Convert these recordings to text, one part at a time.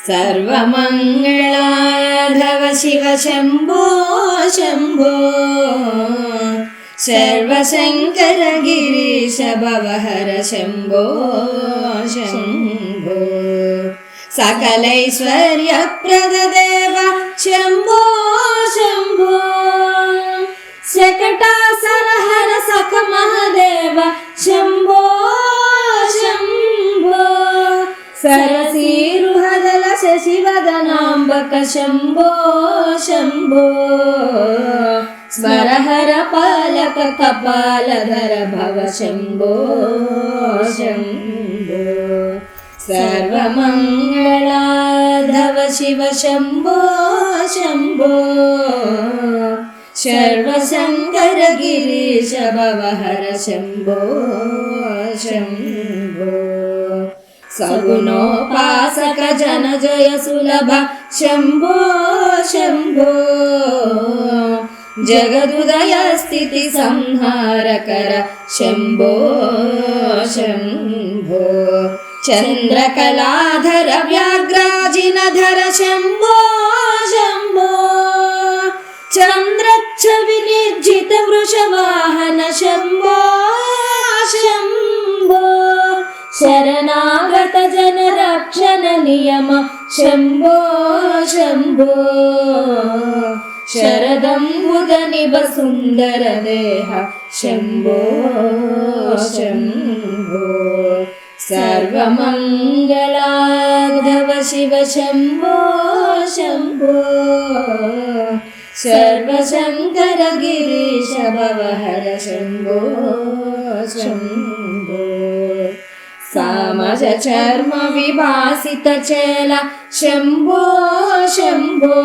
सर्वमङ्गलाधव शिव शम्भो शम्भो सर्वशङ्कर गिरीश भवहर शम्भो शम्भो सकलैश्वर्यप्रददेव शम्भो शम्भो शकटासरहर सख महदेव शम्भो शम्भो सरसीरुहदल शशिवदनाम्बक शम्भो शम्भो स्मरहर पालक कपालधर भव शम्भो शम्भो सर्वमङ्गलाधव शिव शम्भो शम्भो सर्वशङ्कर गिरीश भवहर शम्भो शम्भो सगुणोपासक जन जय सुलभ शम्भो शम्भो जगदुदय स्थिति संहारकर शम्भो शम्भो चन्द्रकलाधर व्याघ्राजिनधर शम्भो शम्भो चन्द्रच्छविनिर्जित वृषवाहन शम्भो शम्भो शरणागत जन रक्षण नियम शम्भो शम्भो शरदम्बुद निभ सुन्दर देह शम्भो शम्भो सर्वमङ्गलाधव शिव शम्भो शम्भो सर्वशङ्कर गिरीश भवहर शम्भो शम्भो सामज चर्म विभासित चेल शम्भो शम्भो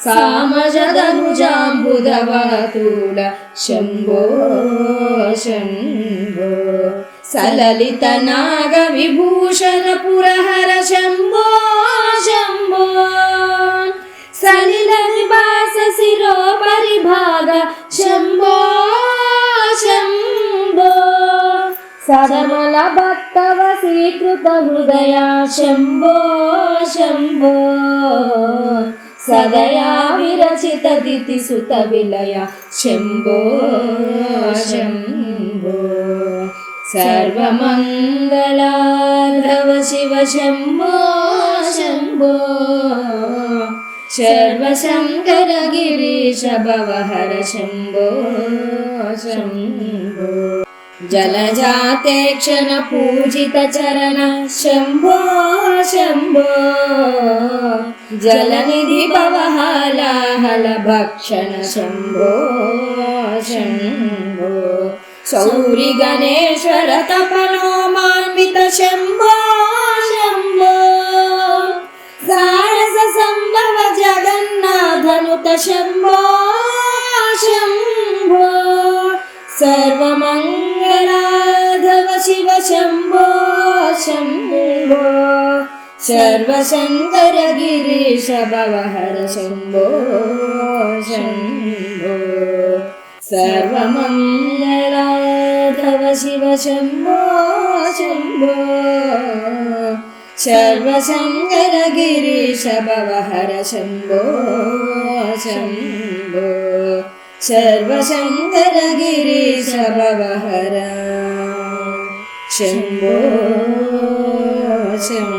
सामजदनुजाम्बुधवतूल शम्भो शम्भो सललित नाग विभूषण पुरहर शम्भो शम्भो सलिल विभास शिरो परिभाग शम्भो शम्भो सदमल भक्तव स्वीकृत हृदय शम्भो शम्भो सदया विरचित दिति सुत विलय शम्भो शम्भो सर्वमङ्गलाधव शिव शम्भो शम्भो सर्वशङ्कर गिरीश भवहर शम्भो शम्भो जलजाते क्षण पूजित चरण शम्भो शम्भो जलनिधि भवहालाहल भक्षण शम्भो शम्भो सौरि गणेश्वर तपनोमान्वित शम्भो शम्भो सारस संभव जगन्नाथनुत शम्भो शम्भो सर्वमङ्गलाधव शिव शम्भो शम्भो सर्वशङ्कर गिरीश भवहर शम्भो शम्भो सर्वमङ्गलाधव शिव शम्भो शम्भो सर्वशङ्कर गिरीश भवहर शम्भो शम्भो सर्वशङ्कर गिरीश भवहर शम्भो शम्भो।